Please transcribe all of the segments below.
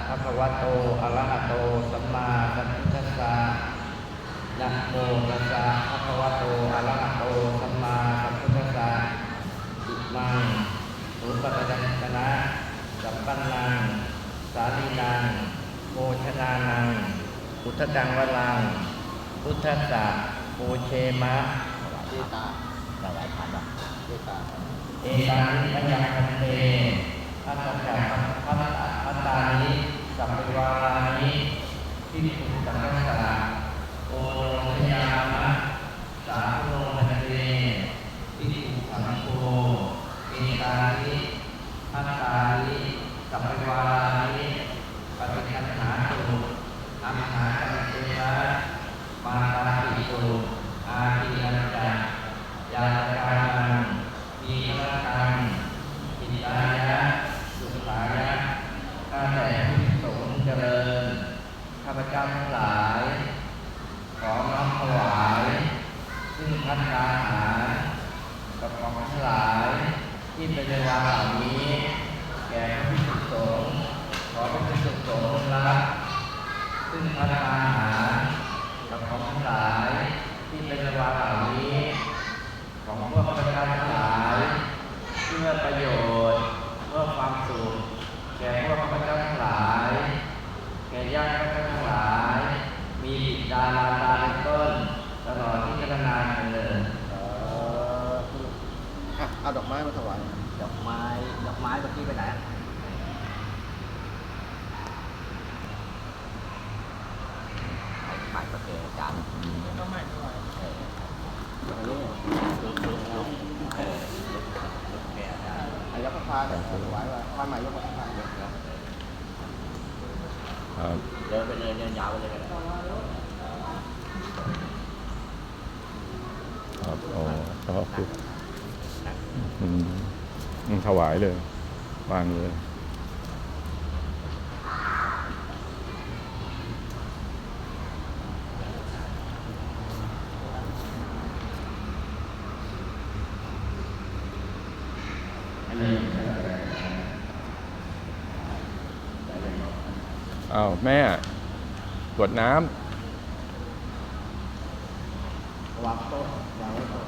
ภะคะวะโตอะระหะโตสัมมาสัมพุทธัสสะนะโมตัสสะภะคะวะโตอะระหะโตสัมมาสัมพุทธัสสะอิมังอุปปทัญนะสัมปันนังสาลีนังโภชนานังพุทธจังวรังพุทธัสสะโภเชมะเจตาถวายทานเจตาเอกานิพยังคันเตอัตถะพัตตานิสัพพิวารานิทิฏฐุสังฆสะโอโรยามะสาโรคันเตทิฏฐุสังโฆเอกานิพัตตานิสัพพิวารานิปฏิคันหาตุอัมหาคันเตนะมาตาปิโตอาทิยัญจะยาตกานังมีพระกังอิตายะสุขายะข้าแต่ผู้สงฆ์เจริญข้าพเจ้าทั้งหลายขอน้อมถวายซึ่งภัตตาหารกับของทั้งหลายที่เป็นในวาระเหล่านี้แก่พระภิกษุสงฆ์ขอพระภิกษุสงฆ์รับซึ่งภัตตาหารกับของทั้งหลายที่เป็นในวาระเหล่านี้ของพวกประชาชนทั้งหลายเพื่อประโยชน์เพื่อความสุขแก่พวกพระเจ้าทั้งหลายแก่ญาติพระเจ้าทั้งหลายมีบิดามารดาเป็นต้นตลอดที่กาลนานเถิดเอาดอกไม้มาถวายดอกไม้เมื่อกี้ไปไหนปัดประเกศจานก็ไม่ถวายยกพาแต่ถวายว่าใหม่ยกพาเดินไปเลยเดินยาวไปเลยกันครับอ๋อชอบคือถวายเลยวางเลยอ้าวแม่กดน้ำวางโต๊ะวางไว้โต๊ะ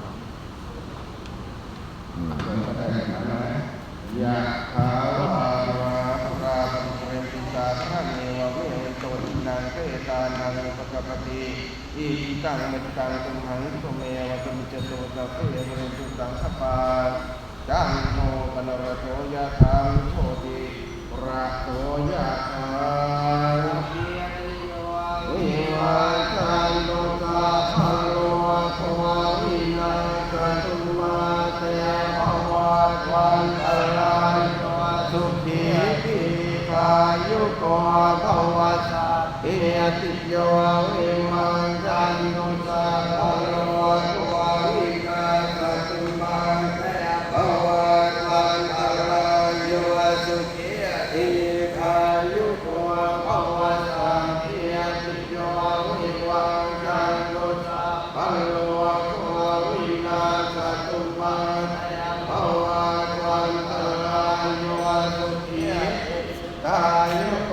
ยะถาวาราปุเรนติสาคาเนวะเวโตทินังเกตานังอุปกปติอิจิตังเมตตังตุมหังตุเมวะตุมิจโตสัพเพเรนตุสังขปาจันโทปนรโตยะธรรมโชติระโตยะธรรมวิวัชชันตุสัพพะโลกวะวินาศตุมาเตภวัตวันตรายสุขีติกายุโกภวสัพเพติโยวิมังจันตุสัพพะโลกวะวินาศตุมาเตภวัตวันตรายสุขีติกายุโกภวสัพเพติโยวิมังจันตุสัพพะโลกวะวินาศตุมาเตภวัตวันตรายสุขีกายุโก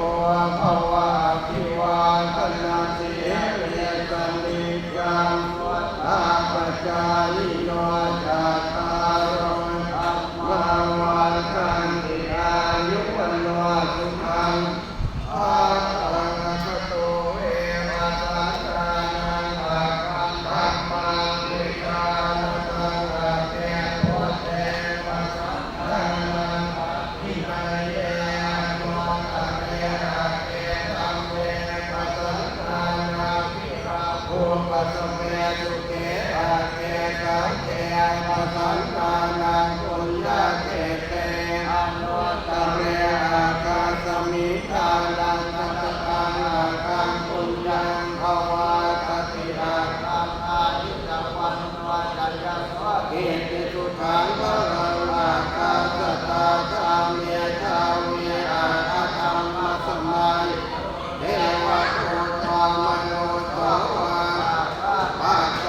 ภวะภิวาทนาสิเรสันนิจังวัฏฏะปัจจายิโนจัตตารโอธรรมาวันตันติอายุวันโนสุขังอาตังสตุเอวะสัจจานังอาคัมธัมมังวิชานะตังอาเตโตเตวะสัจจานังอาภินัยเยโนตัสเตอาเตธัมเมปัสสัทธานาภิราภูปัสสเมสุเกอาเตสังเกปัสสัทธานังปุญญาเกเตอนุตตเรอากาสมิทานังสัจตังอาคังปุญญังภวาตติอาคัมอายุจวันโนจัยยะสวะเกติสุขังพลังอาคาสตาคาเมียชาเวียอาธรรมสมัยเทวะโตธรรมโนทวาปัจโต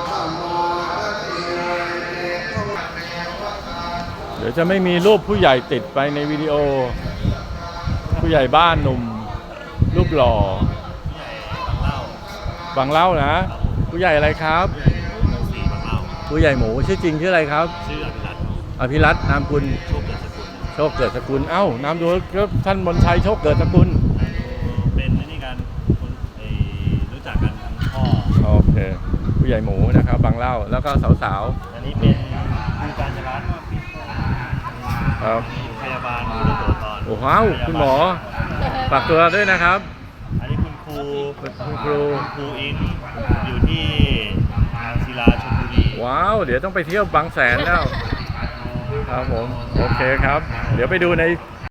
ธรรมโมติเตโตเทวะตา เดี๋ยวจะไม่มีรูปผู้ใหญ่ติดไปในวิดีโอผู้ใหญ่บ้านหนุ่ม รูปหล่อ บางเล่า บางเล่านะ ผู้ใหญ่อะไรครับ สีบางเล่า ผู้ใหญ่หมูชื่อจริงชื่ออะไรครับ ชื่ออภิรัตน์อภิรัตน์นามกุล โชคเกิดสกุล โชคเกิดสกุลเอ้านามดูครับท่านมนชัยโชคเกิดสกุล เป็นนี่กันคนรู้จักกันทั้งพ่อ โอเคผู้ใหญ่หมูนะครับบางเล่าแล้วก็สาว อันนี้เป็นคุณการจรัตน์ ๆครับ พยาบาลผู้ดูตัวตอน โอ้ว้าวคุณหมอฝากตัวด้วยนะครับ อันนี้คุณครู คุณครู ครูอินอยู่ที่อ่างศิลาชลบุรี ว้าวเดี๋ยวต้องไปเที่ยวบางแสนแล้วครับผมโอเคครับ เดี๋ยวไปดูใน